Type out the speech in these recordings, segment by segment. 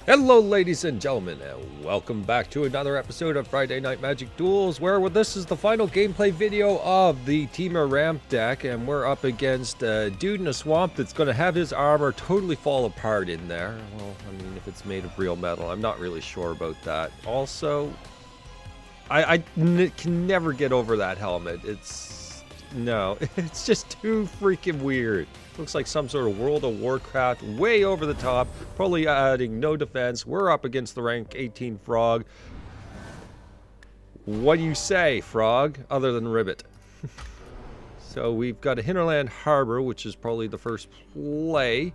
Hello ladies and gentlemen, and welcome back to another episode of Friday Night Magic Duels, where this is the final gameplay video of the Temur ramp deck, and we're up against a dude in a swamp that's going to have his armor totally fall apart in there. Well, I mean, if it's made of real metal, I'm not really sure about that. Also, I can never get over that helmet. It's just too freaking weird. Looks like some sort of World of Warcraft, way over the top, probably adding no defense. We're up against the rank 18 Frog. What do you say, Frog, other than Ribbit? So we've got a Hinterland Harbor, which is probably the first play.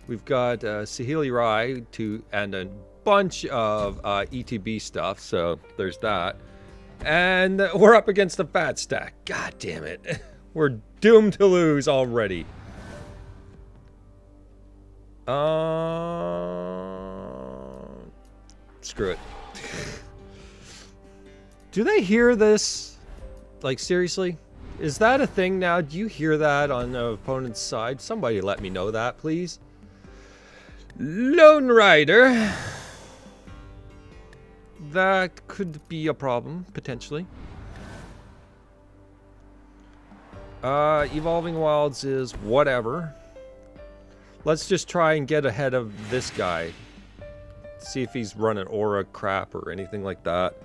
We've got Sahili Rai and a bunch of ETB stuff, so there's that. And we're up against the Fat Stack. God damn it. We're doomed to lose already. Screw it. Do they hear this? Like, seriously? Is that a thing now? Do you hear that on the opponent's side? Somebody let me know that, please. Lone Rider. That could be a problem, potentially. Evolving Wilds is whatever. Let's just try and get ahead of this guy. See if he's running aura crap or anything like that.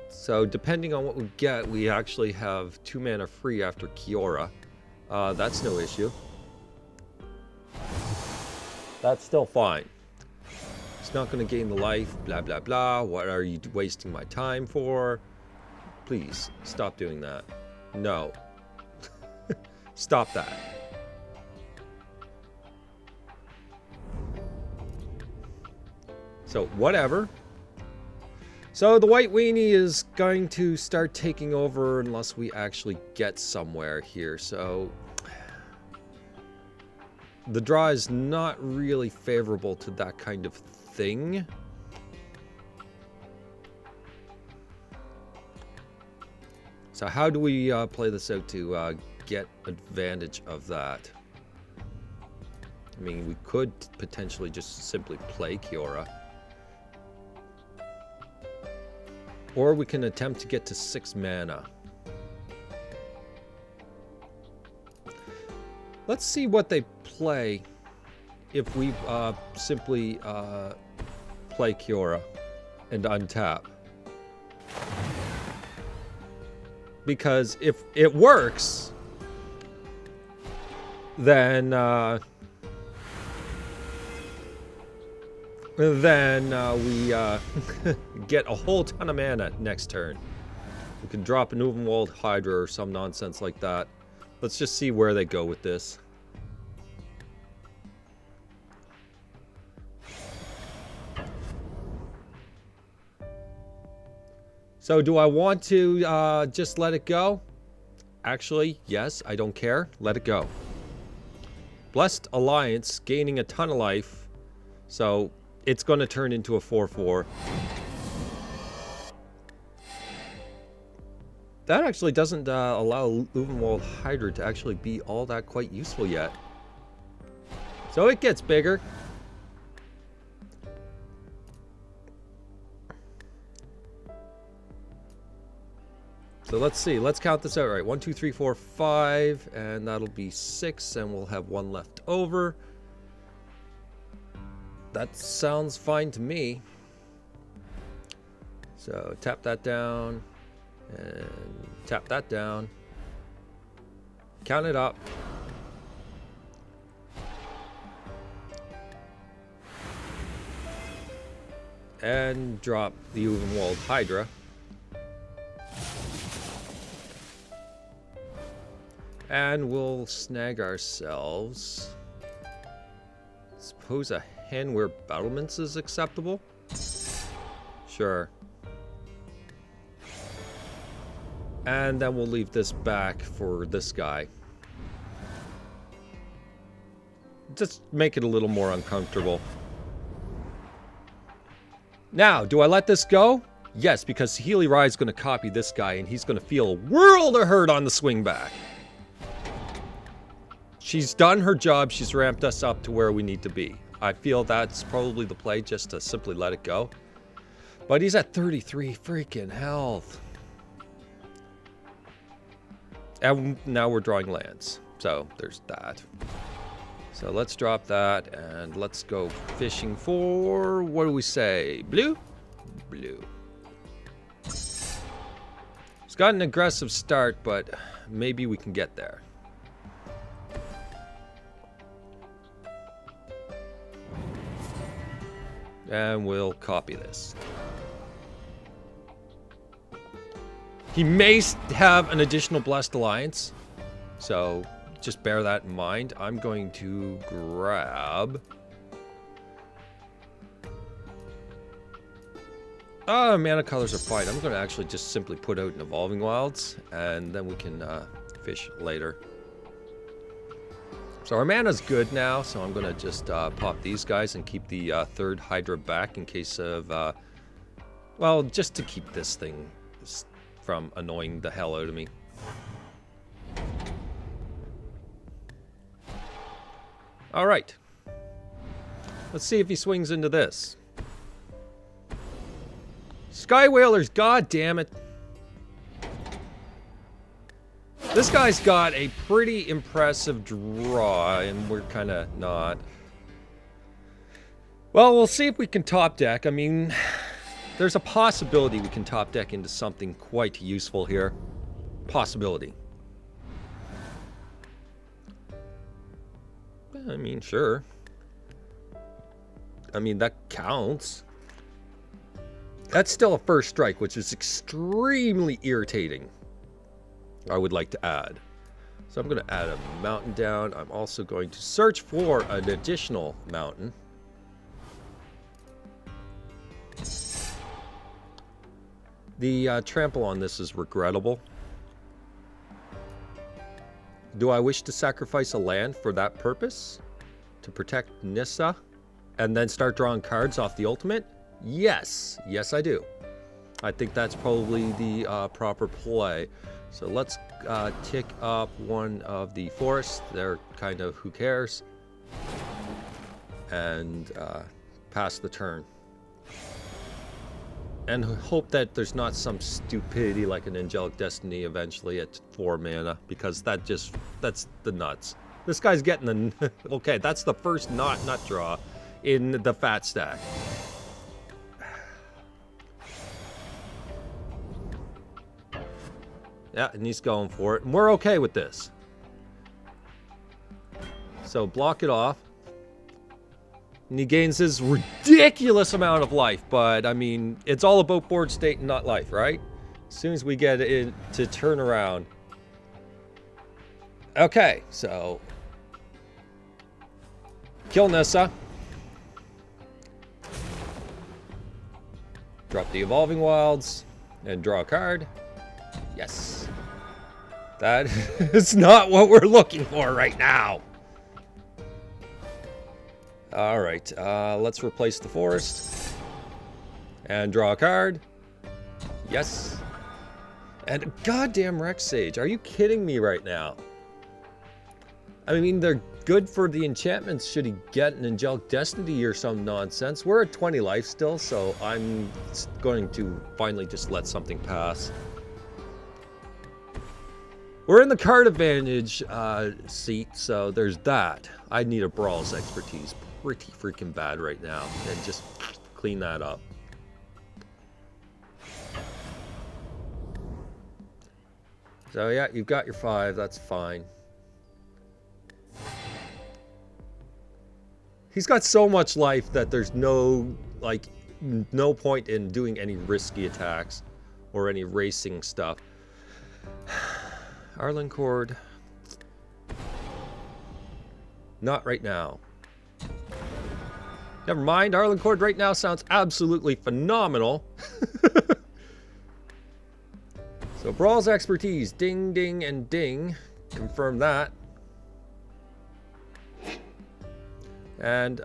So depending on what we get, we actually have 2 mana free after Kiora. That's no issue. That's still fine. It's not going to gain the life, blah blah blah. What are you wasting my time for? Please, stop doing that. No. Stop that. So, whatever. So, the White Weenie is going to start taking over unless we actually get somewhere here. So, the draw is not really favorable to that kind of thing. So how do we play this out to get advantage of that? I mean, we could potentially just simply play Kiora. Or we can attempt to get to 6 mana. Let's see what they play if we simply play Kiora and untap. Because if it works, then we get a whole ton of mana next turn. We can drop an Uvenwald Hydra or some nonsense like that. Let's just see where they go with this. So do I want to just let it go? Actually, yes, I don't care. Let it go. Blessed Alliance gaining a ton of life. So it's going to turn into a 4/4. That actually doesn't allow Uvenwald Hydra to actually be all that quite useful yet. So it gets bigger. So let's see. Let's count this out. Right, 1, 2, 3, 4, 5, and that'll be 6, and we'll have 1 left over. That sounds fine to me. So tap that down, and tap that down. Count it up. And drop the Uvenwald Hydra. And we'll snag ourselves. Suppose a Hanweir Battlements is acceptable? Sure. And then we'll leave this back for this guy. Just make it a little more uncomfortable. Now, do I let this go? Yes, because Sahili Rai is going to copy this guy, and he's going to feel a world of hurt on the swing back. She's done her job. She's ramped us up to where we need to be. I feel that's probably the play, just to simply let it go. But he's at 33 freaking health. And now we're drawing lands. So there's that. So let's drop that and let's go fishing for, what do we say? Blue? Blue. It's got an aggressive start, but maybe we can get there. And we'll copy this. He may have an additional Blessed Alliance, so just bear that in mind. I'm going to grab... mana colors are fine. I'm going to actually just simply put out an Evolving Wilds, and then we can fish later. So our mana's good now, so I'm going to just pop these guys and keep the third Hydra back in case of... well, just to keep this thing from annoying the hell out of me. Alright. Let's see if he swings into this. Sky Whalers, god damn it. This guy's got a pretty impressive draw, and we're kind of not. Well, we'll see if we can top deck. I mean, there's a possibility we can top deck into something quite useful here. Possibility. I mean, sure. I mean, that counts. That's still a first strike, which is extremely irritating, I would like to add. So I'm going to add a mountain down. I'm also going to search for an additional mountain. The trample on this is regrettable. Do I wish to sacrifice a land for that purpose? To protect Nissa? And then start drawing cards off the ultimate? Yes. Yes, I do. I think that's probably the proper play. So let's tick up one of the forests. They're kind of who cares. And pass the turn. And hope that there's not some stupidity like an Angelic Destiny eventually at 4 mana. Because that's the nuts. This guy's getting the... Okay, that's the first nut draw in the fat stack. Yeah, and he's going for it. And we're okay with this. So block it off. And he gains his ridiculous amount of life. But, I mean, it's all about board state and not life, right? As soon as we get it to turn around. Okay, so... Kill Nissa. Drop the Evolving Wilds. And draw a card. Yes. That is not what we're looking for right now. Alright, let's replace the forest. And draw a card. Yes. And goddamn Rex Sage. Are you kidding me right now? I mean, they're good for the enchantments should he get an Angelic Destiny or some nonsense. We're at 20 life still, so I'm going to finally just let something pass. We're in the card advantage seat, so there's that. I need a Brawl's expertise pretty freaking bad right now, and just clean that up. So yeah, you've got your 5, that's fine. He's got so much life that there's no point in doing any risky attacks or any racing stuff. Arlencord. Not right now. Never mind, Arlencord right now sounds absolutely phenomenal. So Brawl's expertise, ding, ding, and ding. Confirm that. And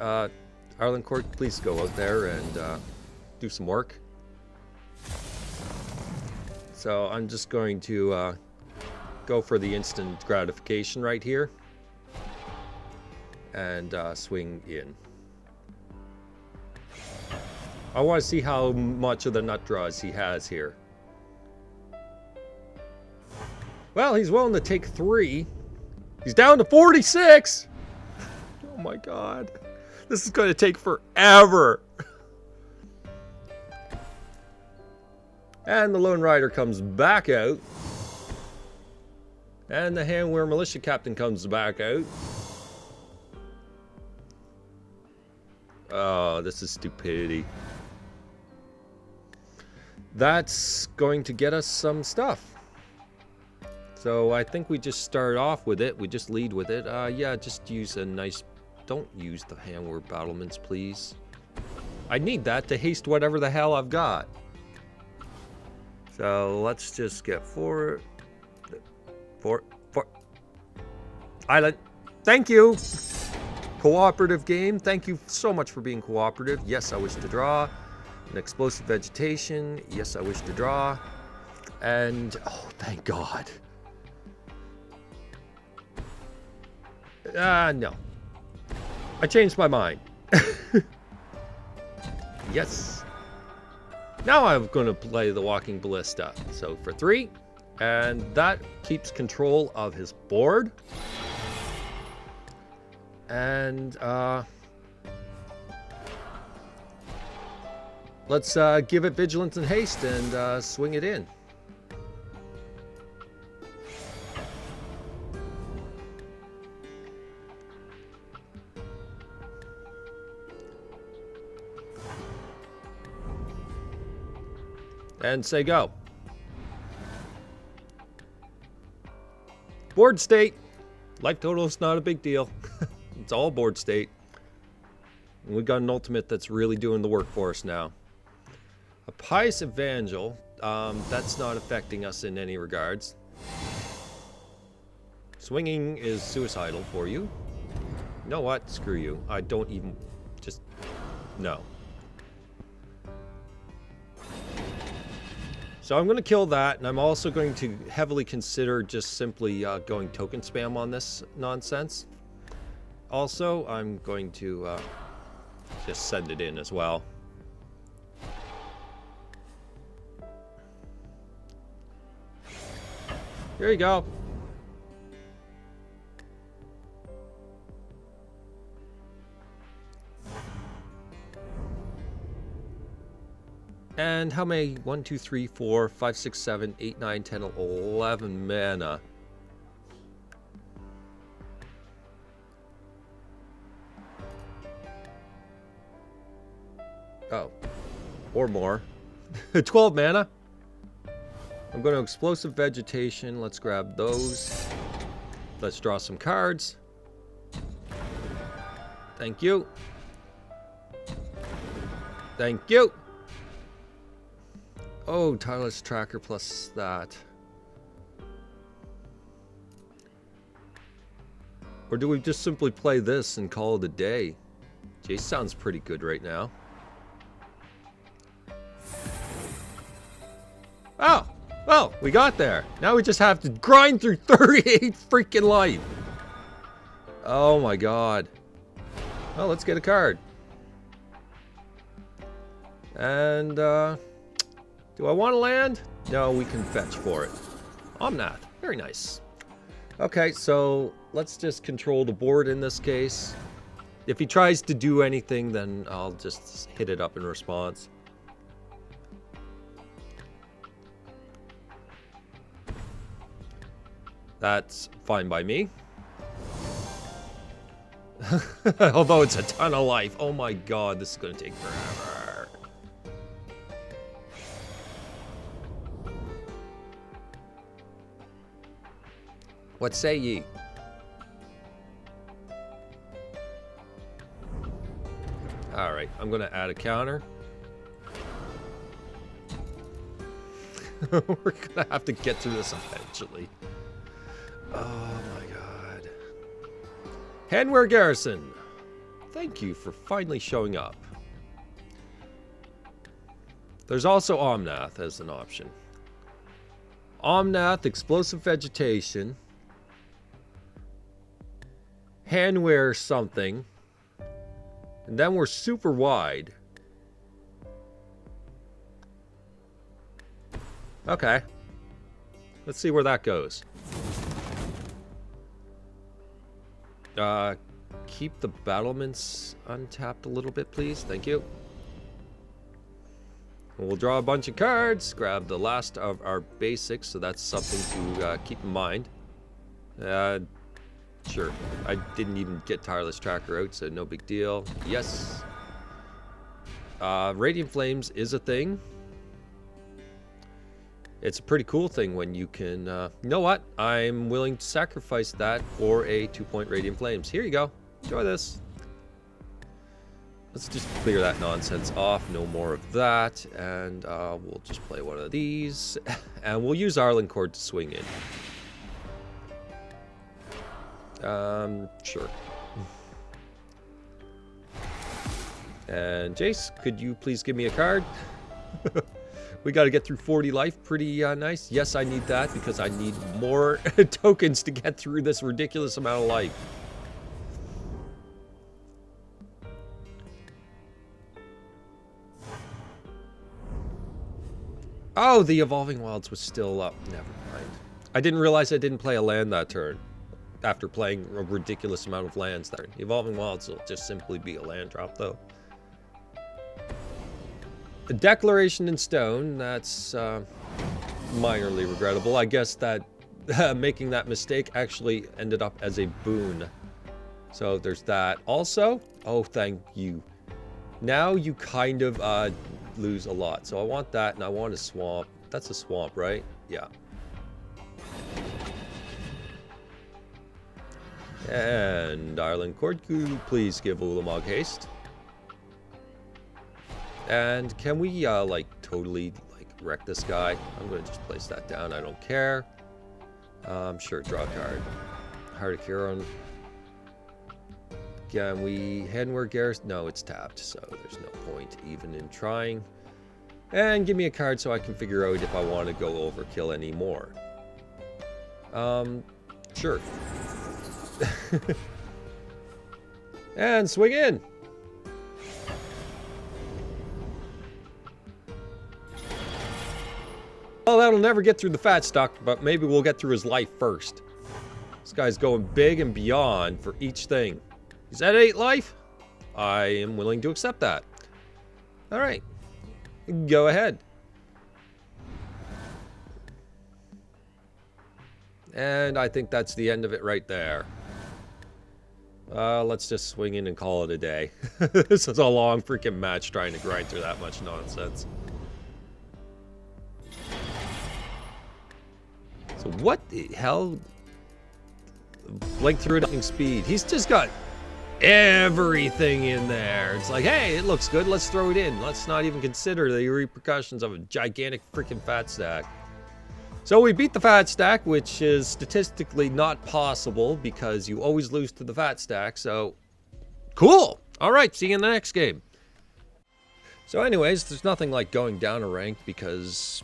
Arlencord, please go out there and do some work. So I'm just going to go for the instant gratification right here. and swing in. I want to see how much of the nut draws he has here. Well, he's willing to take 3. He's down to 46. Oh my god. This is going to take forever. And the Lone Rider comes back out. And the Hanweir Militia Captain comes back out. Oh, this is stupidity. That's going to get us some stuff. So I think we just start off with it. We just lead with it. Yeah, just use a nice... Don't use the Hanweir battlements, please. I need that to haste whatever the hell I've got. So let's just get 4 island. Thank you. Cooperative game. Thank you so much for being cooperative. Yes, I wish to draw. An explosive vegetation. Yes, I wish to draw. And oh, thank God. No. I changed my mind. Yes. Now I'm going to play the Walking Ballista. So for 3. And that keeps control of his board. And let's give it Vigilance and Haste and swing it in. And say go. Board state. Life total is not a big deal. It's all board state. And we've got an ultimate that's really doing the work for us now. A Pious Evangel. That's not affecting us in any regards. Swinging is suicidal for you. You know what? Screw you. I don't even... Just... No. So I'm going to kill that, and I'm also going to heavily consider just simply going token spam on this nonsense. Also, I'm going to just send it in as well. Here you go. And how many? 1, 2, 3, 4, 5, 6, 7, 8, 9, 10, 11 mana. Oh. Or more. 12 mana. I'm going to Explosive Vegetation. Let's grab those. Let's draw some cards. Thank you. Thank you. Oh, Tireless Tracker plus that. Or do we just simply play this and call it a day? Jace sounds pretty good right now. Oh! Well, we got there. Now we just have to grind through 38 freaking life. Oh my god. Well, let's get a card. And, do I want to land? No, we can fetch for it. Omnath. Very nice. Okay, so let's just control the board in this case. If he tries to do anything, then I'll just hit it up in response. That's fine by me. Although it's a ton of life. Oh my god, this is going to take forever. What say ye? Alright, I'm going to add a counter. We're going to have to get through this eventually. Oh my god. Hanweir Garrison, thank you for finally showing up. There's also Omnath as an option. Omnath, Explosive Vegetation. Hanweir something. And then we're super wide. Okay. Let's see where that goes. Keep the battlements untapped a little bit, please. Thank you. We'll draw a bunch of cards, grab the last of our basics, so that's something to keep in mind. Sure. I didn't even get Tireless Tracker out, so no big deal. Yes. Radiant Flames is a thing. It's a pretty cool thing when you can... you know what? I'm willing to sacrifice that for a 2-point Radiant Flames. Here you go. Enjoy this. Let's just clear that nonsense off. No more of that. And we'll just play one of these. And we'll use Arlen Cord to swing in. Sure. And Jace, could you please give me a card? We got to get through 40 life. Pretty nice. Yes, I need that because I need more tokens to get through this ridiculous amount of life. Oh, the Evolving Wilds was still up. Never mind. I didn't realize I didn't play a land that turn. After playing a ridiculous amount of lands that turn. The Evolving Wilds will just simply be a land drop, though. A Declaration in Stone, that's minorly regrettable. I guess that making that mistake actually ended up as a boon. So there's that. Also, oh, thank you. Now you kind of lose a lot. So I want that, and I want a swamp. That's a swamp, right? Yeah. And Arlen Cord, please give Ulamog haste. And can we, like, totally, like, wreck this guy? I'm going to just place that down. I don't care. Sure, draw a card. Heart of Huron. Can we Hanweir Garrison? No, it's tapped, so there's no point even in trying. And give me a card so I can figure out if I want to go overkill anymore. Sure. And swing in. Well, that'll never get through the fat stock, but maybe we'll get through his life first. This guy's going big and beyond for each thing. He's at 8 life. I am willing to accept that. All right. Go ahead. And I think that's the end of it right there. Let's just swing in and call it a day. This is a long freaking match trying to grind through that much nonsense. So what the hell? Blink through it at speed. He's just got everything in there. It's like, hey, it looks good. Let's throw it in. Let's not even consider the repercussions of a gigantic freaking fat stack. So we beat the fat stack, which is statistically not possible because you always lose to the fat stack. So cool. All right. See you in the next game. So anyways, there's nothing like going down a rank because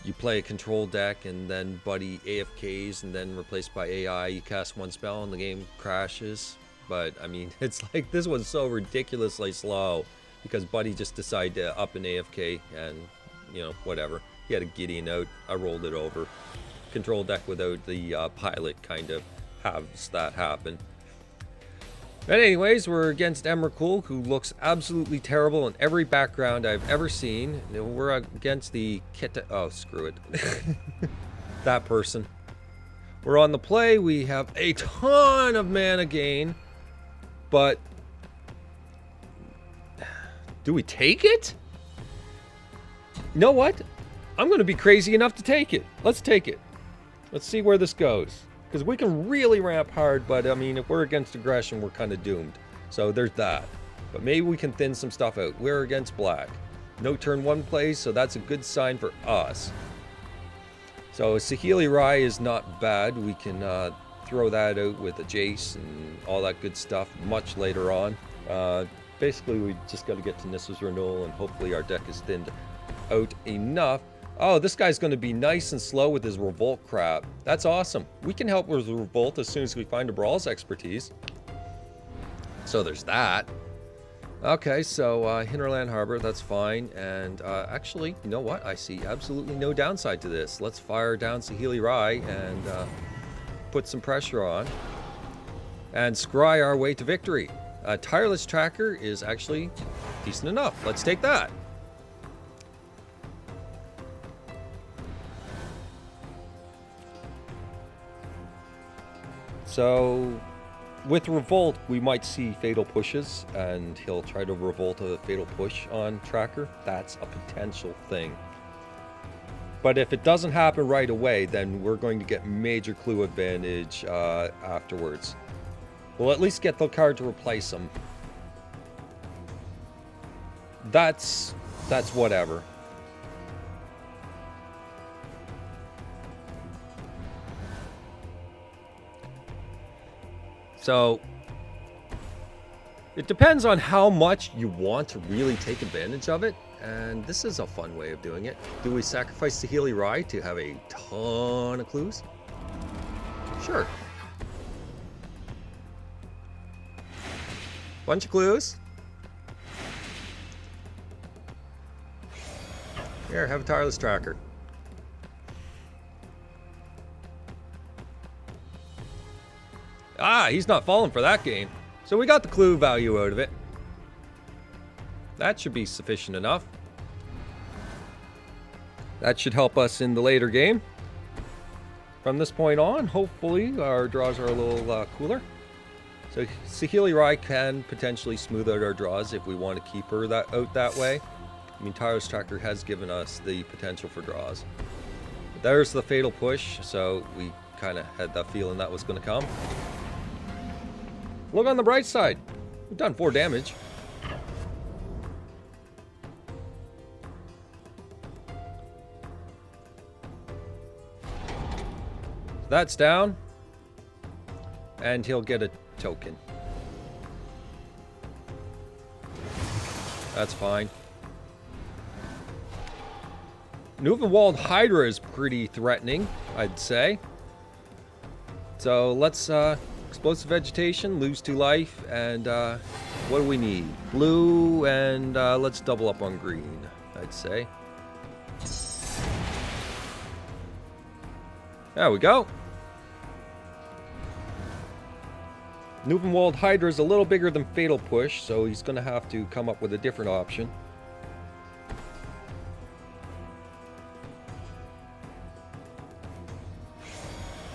you play a control deck and then Buddy AFKs and then replaced by AI. You cast one spell and the game crashes. But, I mean, it's like this one's so ridiculously slow because Buddy just decided to up an AFK and, you know, whatever. He had a Gideon out. I rolled it over. Control deck without the pilot kind of has that happen. But anyways, we're against Emrakul, who looks absolutely terrible in every background I've ever seen. We're against the oh, screw it. That person. We're on the play. We have a ton of mana gain. But do we take it? You know what? I'm going to be crazy enough to take it. Let's take it. Let's see where this goes. Because we can really ramp hard, but I mean, if we're against aggression, we're kind of doomed. So there's that. But maybe we can thin some stuff out. We're against black. No turn 1 plays, so that's a good sign for us. So Saheeli Rai is not bad. We can throw that out with a Jace and all that good stuff much later on. Basically, we just got to get to Nissa's Renewal, and hopefully our deck is thinned out enough. Oh, this guy's going to be nice and slow with his Revolt crap. That's awesome. We can help with Revolt as soon as we find a Brawl's expertise. So there's that. Okay, so Hinterland Harbor, that's fine. And actually, you know what? I see absolutely no downside to this. Let's fire down Saheeli Rai and put some pressure on. And scry our way to victory. Tireless Tracker is actually decent enough. Let's take that. So, with Revolt, we might see Fatal Pushes, and he'll try to Revolt a Fatal Push on Tracker. That's a potential thing. But if it doesn't happen right away, then we're going to get major clue advantage afterwards. We'll at least get the card to replace him. That's whatever. So, it depends on how much you want to really take advantage of it, and this is a fun way of doing it. Do we sacrifice Saheeli Rai to have a ton of clues? Sure. Bunch of clues. Here, have a Tireless Tracker. Ah, he's not falling for that game. So we got the clue value out of it. That should be sufficient enough. That should help us in the later game. From this point on, hopefully our draws are a little cooler. So Saheeli Rai can potentially smooth out our draws if we want to keep her out that way. I mean, Tireless Tracker has given us the potential for draws. There's the Fatal Push, so we kind of had that feeling that was going to come. Look on the bright side. We've done 4 damage. That's down. And he'll get a token. That's fine. Newfoundland Hydra is pretty threatening, I'd say. So let's explosive vegetation, lose 2 life, and what do we need? Blue, and let's double up on green, I'd say. There we go. Newfoundland Hydra is a little bigger than Fatal Push, so he's going to have to come up with a different option.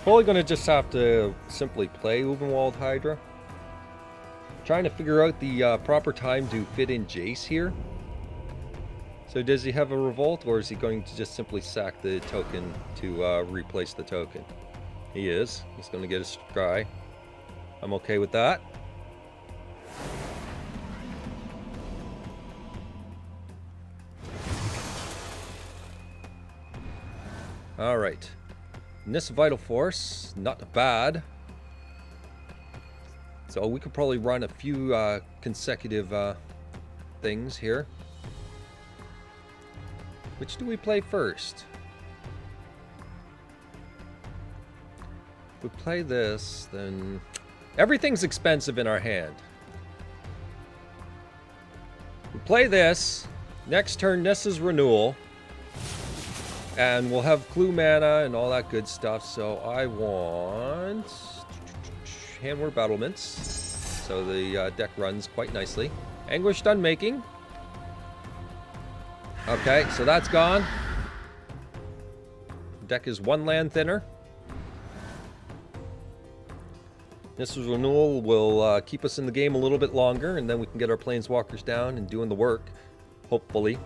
Probably going to just have to simply play Newfoundland Hydra. Trying to figure out the proper time to fit in Jace here. So does he have a Revolt, or is he going to just simply sack the token to replace the token? He is. He's going to get a Scry. I'm okay with that. Alright. Nissa Vital Force, not bad. So we could probably run a few consecutive things here. Which do we play first? If we play this, then everything's expensive in our hand. We play this. Next turn, Nissa's Renewal. And we'll have clue mana and all that good stuff. So I want Hanweir Battlements. So the deck runs quite nicely. Anguished Unmaking. Okay, so that's gone. Deck is 1 land thinner. Nissa's Renewal will keep us in the game a little bit longer, and then we can get our Planeswalkers down and doing the work, hopefully.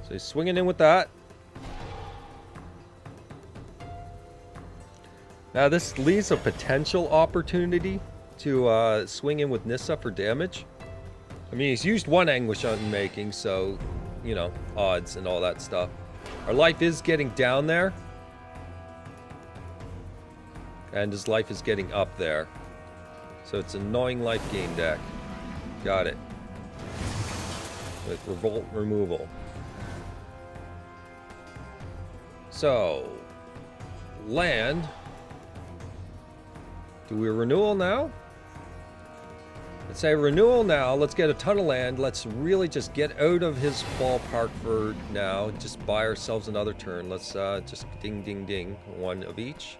So he's swinging in with that. Now this leaves a potential opportunity to swing in with Nissa for damage. I mean, he's used 1 Anguish Unmaking, so, you know, odds and all that stuff. Our life is getting down there. And his life is getting up there. So it's annoying life gain deck. Got it. With Revolt removal. So, land. Do we renewal now? Let's say renewal now. Let's get a ton of land. Let's really just get out of his ballpark for now. Just buy ourselves another turn. Let's just ding, ding, ding. One of each.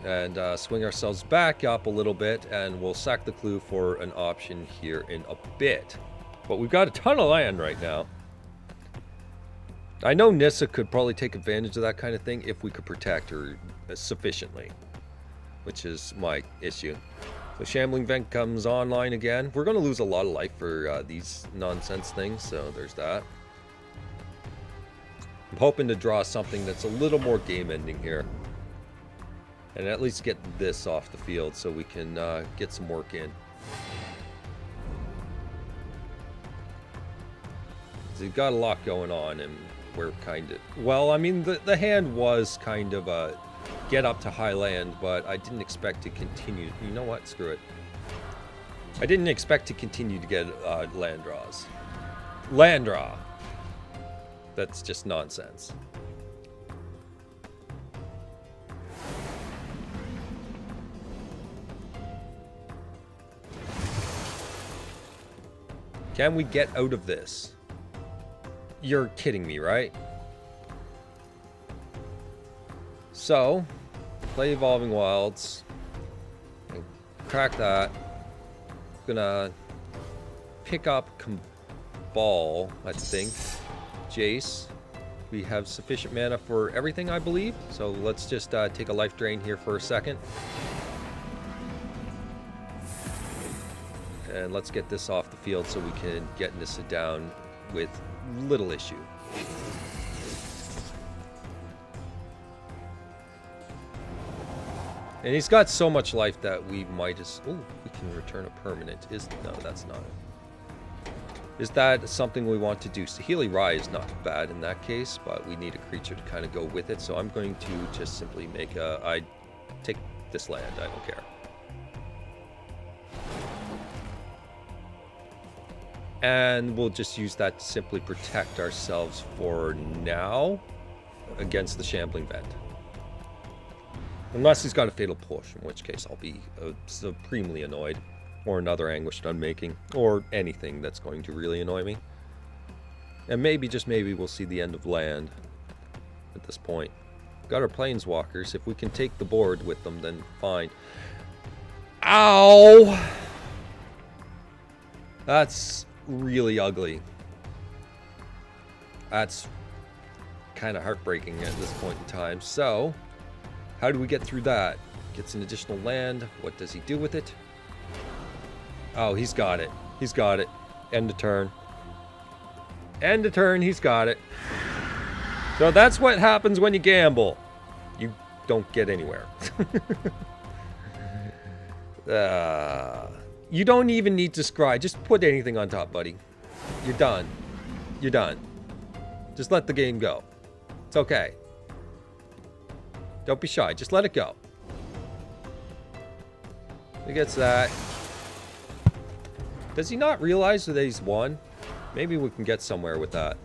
And swing ourselves back up a little bit. And we'll sack the clue for an option here in a bit. But we've got a ton of land right now. I know Nissa could probably take advantage of that kind of thing if we could protect her sufficiently, which is my issue. So Shambling Vent comes online again. We're going to lose a lot of life for these nonsense things, so there's that. I'm hoping to draw something that's a little more game-ending here. And at least get this off the field so we can get some work in. So you've got a lot going on, and we're kind of... Well, I mean, the hand was kind of a... get up to high land, but I didn't expect to continue. You know what? Screw it. I didn't expect to continue to get land draws. Land draw. That's just nonsense. Can we get out of this? You're kidding me, right? So, play Evolving Wilds. And crack that. Gonna pick up Cabal, I think. Jace. We have sufficient mana for everything, I believe. So let's just take a life drain here for a second. And let's get this off the field so we can get Nissa down with little issue. And he's got so much life that we might as... Oh, we can return a permanent. No, that's not it. Is that something we want to do? Saheeli Rai is not bad in that case, but we need a creature to kind of go with it. So I'm going to just simply make a... I take this land. I don't care. And we'll just use that to simply protect ourselves for now against the Shambling Vent. Unless he's got a Fatal Push, in which case I'll be supremely annoyed. Or another Anguished Unmaking. Or anything that's going to really annoy me. And maybe, just maybe, we'll see the end of land at this point. Got our Planeswalkers. If we can take the board with them, then fine. Ow! That's really ugly. That's kind of heartbreaking at this point in time. So, how do we get through that? Gets an additional land. What does he do with it? Oh, he's got it. He's got it. End of turn. End of turn, he's got it. So that's what happens when you gamble. You don't get anywhere. You don't even need to scry. Just put anything on top, buddy. You're done. You're done. Just let the game go. It's okay. Don't be shy. Just let it go. He gets that. Does he not realize that he's won? Maybe we can get somewhere with that.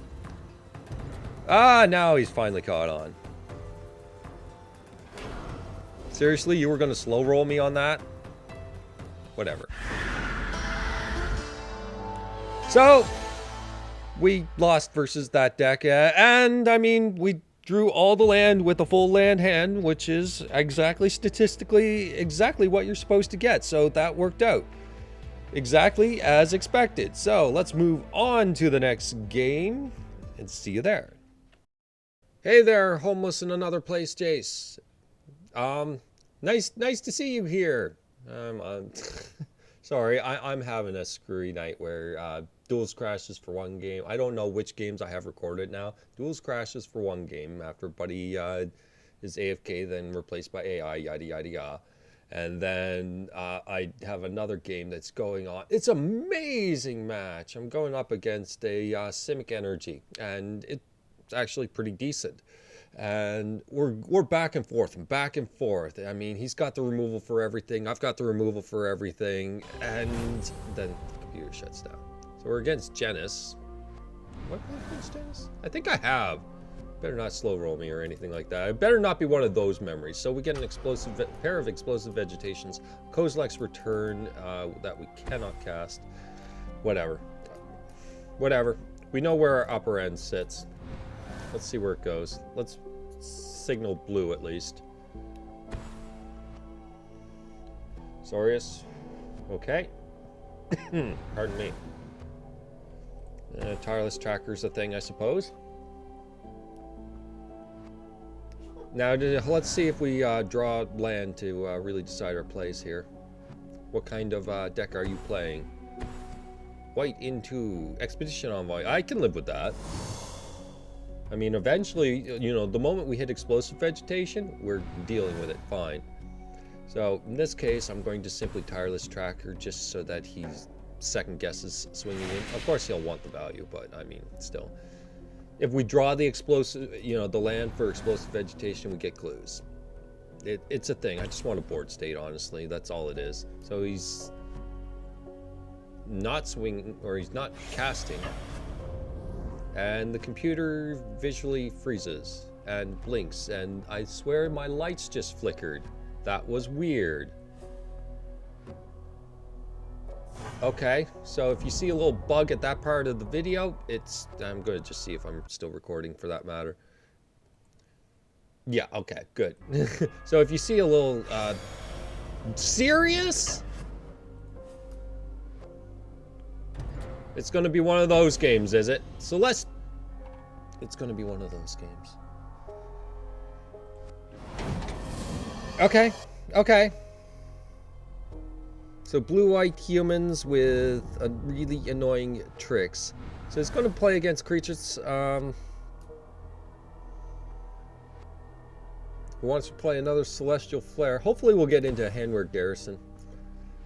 Ah, now he's finally caught on. Seriously, you were going to slow roll me on that? Whatever. So, we lost versus that deck. And, I mean, we drew all the land with a full land hand, which is exactly statistically exactly what you're supposed to get. So, that worked out. Exactly as expected. So, let's move on to the next game and see you there. Hey there, homeless in another place, Jace. Nice to see you here. Sorry, I'm having a screwy night where Duels crashes for one game. I don't know which games I have recorded now. Duels crashes for one game after Buddy is AFK, then replaced by AI, yada yada yada. And then I have another game that's going on. It's an amazing match. I'm going up against a Simic Energy, and it's actually pretty decent. And we're back and forth and back and forth. I mean, he's got the removal for everything. I've got the removal for everything. And then the computer shuts down. So we're against Genis. What against Genis? I think I have. Better not slow roll me or anything like that. It better not be one of those memories. So we get an explosive pair of explosive vegetations. Kozilek's Return that we cannot cast. Whatever. Whatever. We know where our upper end sits. Let's see where it goes. Let's signal blue at least. Sorius. Okay. Pardon me. Tireless Tracker's a thing, I suppose. Now, let's see if we draw land to really decide our plays here. What kind of deck are you playing? White into Expedition Envoy. I can live with that. I mean, eventually, you know, the moment we hit explosive vegetation, we're dealing with it fine. So, in this case, I'm going to simply Tireless Tracker just so that he second guesses swinging in. Of course, he'll want the value, but I mean, still. If we draw the explosive, you know, the land for explosive vegetation, we get clues. It's a thing. I just want a board state, honestly. That's all it is. So he's not swinging, or he's not casting. And the computer visually freezes and blinks, and I swear my lights just flickered. That was weird. Okay, so if you see a little bug at that part of the video, I'm going to just see if I'm still recording for that matter. Yeah, okay, good. So if you see a little, serious? It's going to be one of those games, is it? So it's going to be one of those games. Okay, okay. So blue-white humans with a really annoying tricks. So it's going to play against creatures. Who wants to play another Celestial Flare? Hopefully we'll get into a Hanweir Garrison.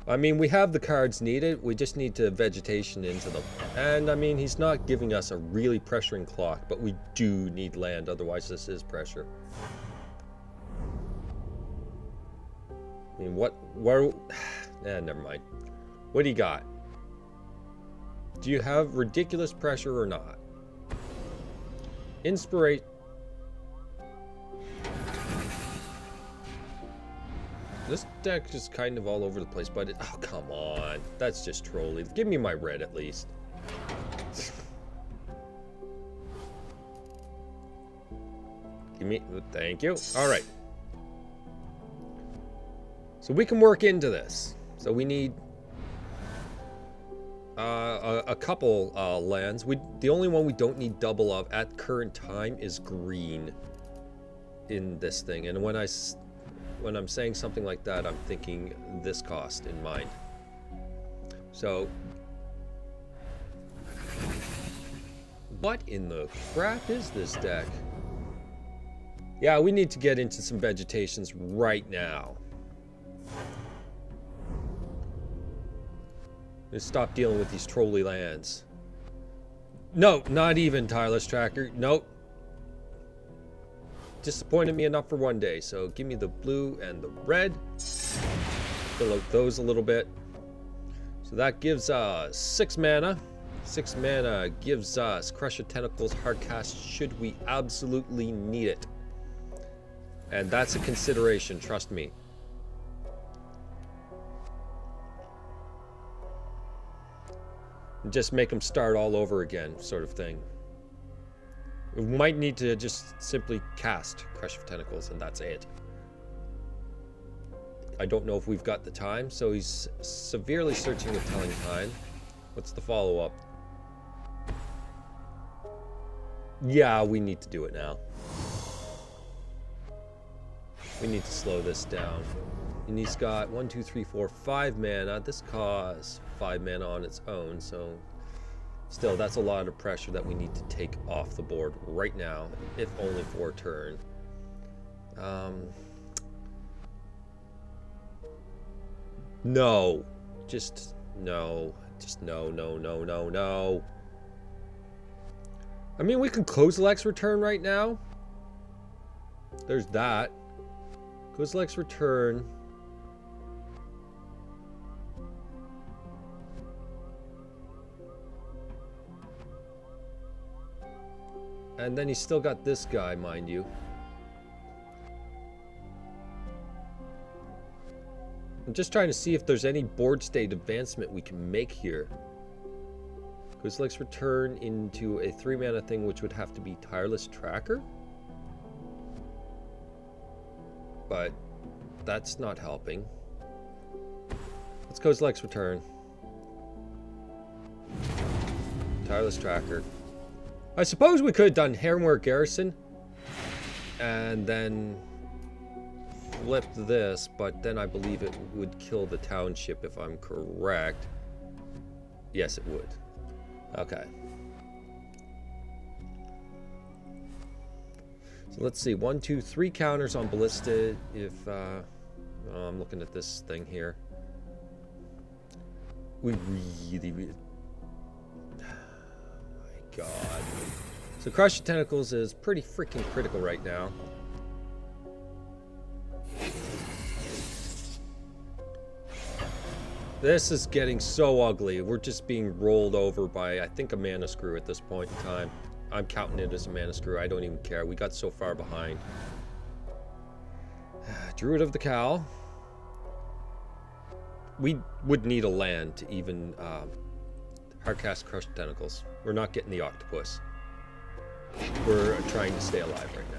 I mean, we have the cards needed. We just need to vegetation into them. And I mean, he's not giving us a really pressuring clock, but we do need land. Otherwise, this is pressure. I mean, never mind. What do you got? Do you have ridiculous pressure or not? Inspiration. This deck is kind of all over the place, but oh, come on. That's just trolly. Give me my red at least. Give me, thank you. All right. So we can work into this. So we need a couple lands. The only one we don't need double of at current time is green in this thing. And when I'm saying something like that, I'm thinking this cost in mind. So what in the crap is this deck? Yeah, we need to get into some vegetations right now. Just stop dealing with these trolley lands. No, not even Tireless Tracker. Nope. Disappointed me enough for one day. So give me the blue and the red. Fill out those a little bit. So that gives 6 mana. 6 mana gives us Crush of Tentacles hardcast should we absolutely need it. And that's a consideration, trust me. Just make them start all over again, sort of thing. We might need to just simply cast Crush of Tentacles, and that's it. I don't know if we've got the time, so he's severely searching with Telling Time. What's the follow-up? Yeah, we need to do it now. We need to slow this down. And he's got 1, 2, 3, 4, 5 mana. This costs 5 mana on its own, so still, that's a lot of pressure that we need to take off the board right now, if only for a turn. No. Just no. Just no, no, no, no, no. I mean, we can Kozilek's Return right now. There's that. Kozilek's Return. And then he's still got this guy, mind you. I'm just trying to see if there's any board state advancement we can make here. Kozilek's return into a 3-mana thing, which would have to be Tireless Tracker. But that's not helping. Let's Kozilek's return. Tireless Tracker. I suppose we could have done Hanweir Garrison and then flipped this, but then I believe it would kill the township if I'm correct. Yes, it would. Okay. So let's see. 1, 2, 3 counters on Ballista. If oh, I'm looking at this thing here. We really oh my god. So Crush the Tentacles is pretty freaking critical right now. This is getting so ugly. We're just being rolled over by, I think, a mana screw at this point in time. I'm counting it as a mana screw. I don't even care. We got so far behind. Druid of the Cowl. We would need a land to even hardcast Crush the Tentacles. We're not getting the Octopus. We're trying to stay alive right now.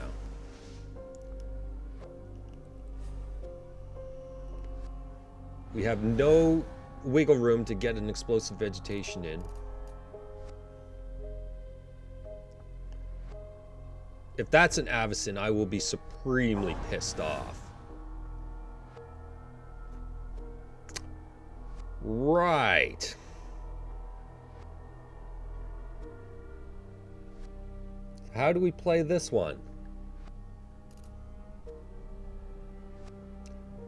We have no wiggle room to get an explosive vegetation in. If that's an Avacyn, I will be supremely pissed off. Right. How do we play this one?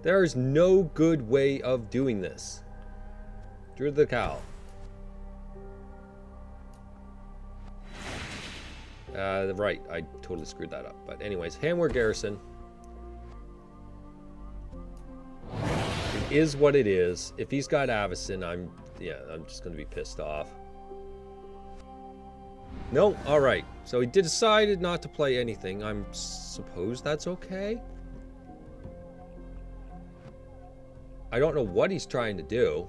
There is no good way of doing this. Druid of the Cowl. Right, I totally screwed that up. But anyways, Hanweir Garrison. It is what it is. If he's got Avacyn, I'm just going to be pissed off. No, all right. So he decided not to play anything. I suppose that's okay. I don't know what he's trying to do.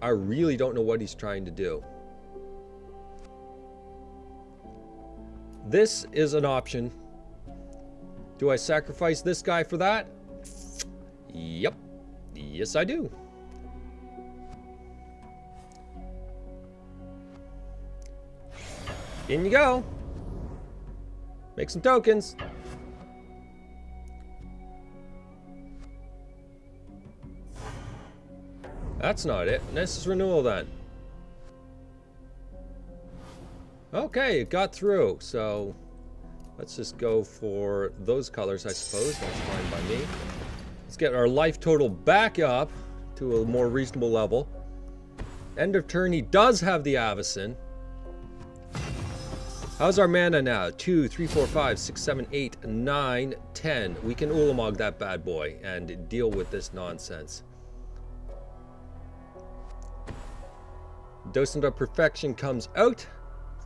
I really don't know what he's trying to do. This is an option. Do I sacrifice this guy for that? Yep. Yes, I do. In you go. Make some tokens. That's not it. This is renewal then. Okay, it got through. So let's just go for those colors, I suppose. That's fine by me. Let's get our life total back up to a more reasonable level. End of turn, he does have the Avacyn. How's our mana now? 2, 3, 4, 5, 6, 7, 8, 9, 10. We can Ulamog that bad boy and deal with this nonsense. Docent of Perfection comes out.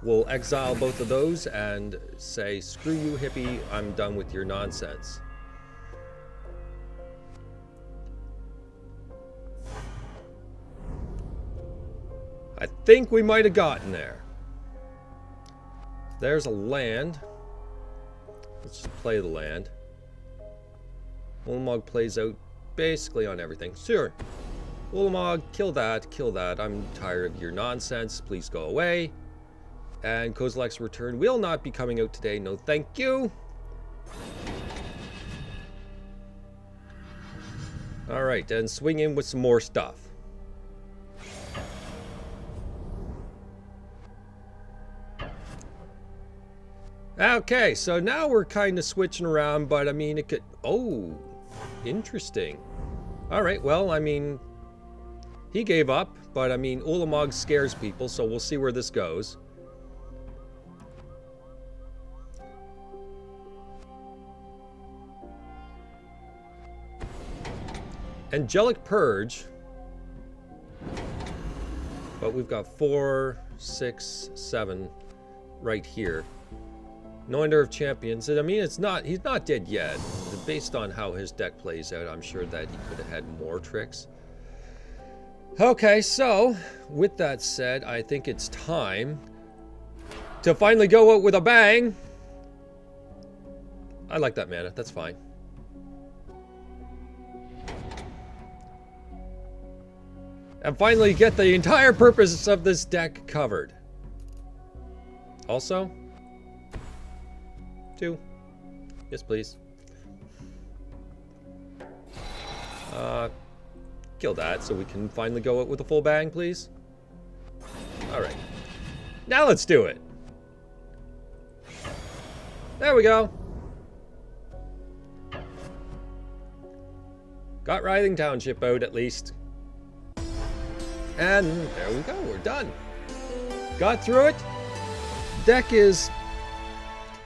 We'll exile both of those and say, screw you, hippie, I'm done with your nonsense. I think we might have gotten there. There's a land. Let's just play the land. Ulamog plays out basically on everything. Sure. Ulamog, kill that, kill that. I'm tired of your nonsense. Please go away. And Kozilek's return will not be coming out today. No, thank you. All right, and swing in with some more stuff. Okay, so now we're kind of switching around, but I mean, it could... Oh, interesting. All right, well, I mean, he gave up, but I mean, Ulamog scares people, so we'll see where this goes. Angelic Purge But we've got 4, 6, 7 right here. No Wonder of Champions. I mean, he's not dead yet. Based on how his deck plays out, I'm sure that he could have had more tricks. Okay, so with that said, I think it's time to finally go out with a bang. I like that mana. That's fine. And finally get the entire purpose of this deck covered. Also, 2. Yes, please. Kill that so we can finally go out with a full bang, please. Alright. Now let's do it. There we go. Got Writhing Township out at least. And there we go. We're done. Got through it. Deck is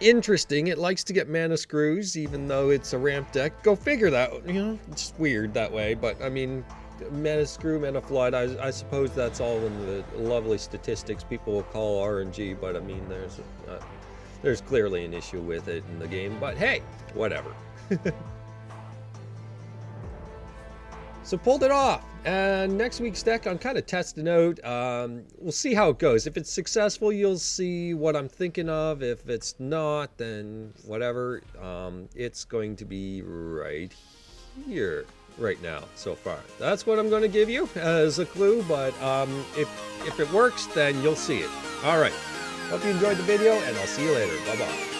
interesting. It likes to get mana screws, even though it's a ramp deck. Go figure that. You know, it's weird that way. But I mean, mana screw, mana flood. I suppose that's all in the lovely statistics people will call RNG. But I mean, there's clearly an issue with it in the game. But hey, whatever. So pulled it off, and next week's deck I'm kind of testing out. We'll see how it goes. If it's successful, you'll see what I'm thinking of. If it's not, then whatever. It's going to be right here, right now, so far. That's what I'm going to give you as a clue, but if it works, then you'll see it. All right. Hope you enjoyed the video, and I'll see you later. Bye-bye.